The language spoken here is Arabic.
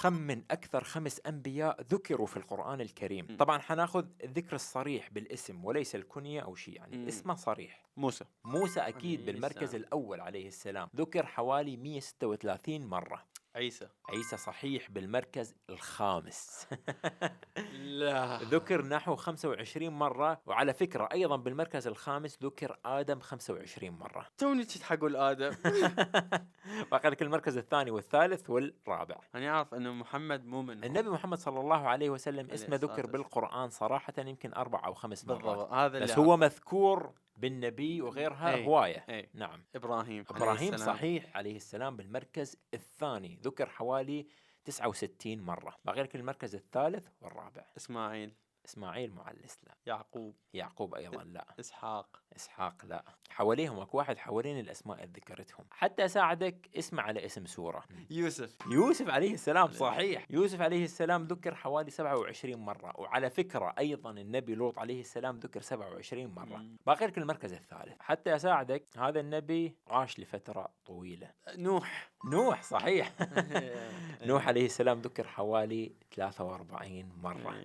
خمن أكثر 5 أنبياء ذكروا في القرآن الكريم. طبعا حناخذ الذكر الصريح بالاسم وليس الكنية أو شيء، يعني اسمه صريح. موسى. موسى أكيد عليه بالمركز السلام. الأول عليه السلام، ذكر حوالي 136 مرة. عيسى. عيسى صحيح بالمركز الخامس. لا. ذكر نحو 25 مرة. وعلى فكرة أيضا بالمركز الخامس ذكر آدم 25 مرة. توني جيت حقول آدم. باقي لك المركز الثاني والثالث والرابع. أنا أعرف أنه محمد مو منهم. النبي محمد صلى الله عليه وسلم عليه اسمه الصلاة ذكر والسلام. بالقرآن صراحة يمكن 4 أو 5 مرات، بالضبط هذا اللي بس هو أعرفه. مذكور بالنبي وغيرها أي. هواية. أي. نعم. إبراهيم عليه إبراهيم السلام. صحيح عليه السلام بالمركز الثاني، ذكر حوالي 69 مرة. باقي لك المركز الثالث والرابع. إسماعيل. إسماعيل مع الإسلام. يعقوب. يعقوب أيضا لا. إسحاق. إسحاق لا. حواليهم اكو واحد حوالين الأسماء اللي ذكرتهم. حتى أساعدك، اسمع على اسم سورة. يوسف. يوسف عليه السلام صحيح. يوسف عليه السلام ذكر حوالي 27 مرة. وعلى فكرة أيضا النبي لوط عليه السلام ذكر 27 مرة. باقي لك المركز الثالث. حتى أساعدك، هذا النبي عاش لفترة طويلة. نوح. نوح صحيح. نوح عليه السلام ذكر حوالي 43 مرة.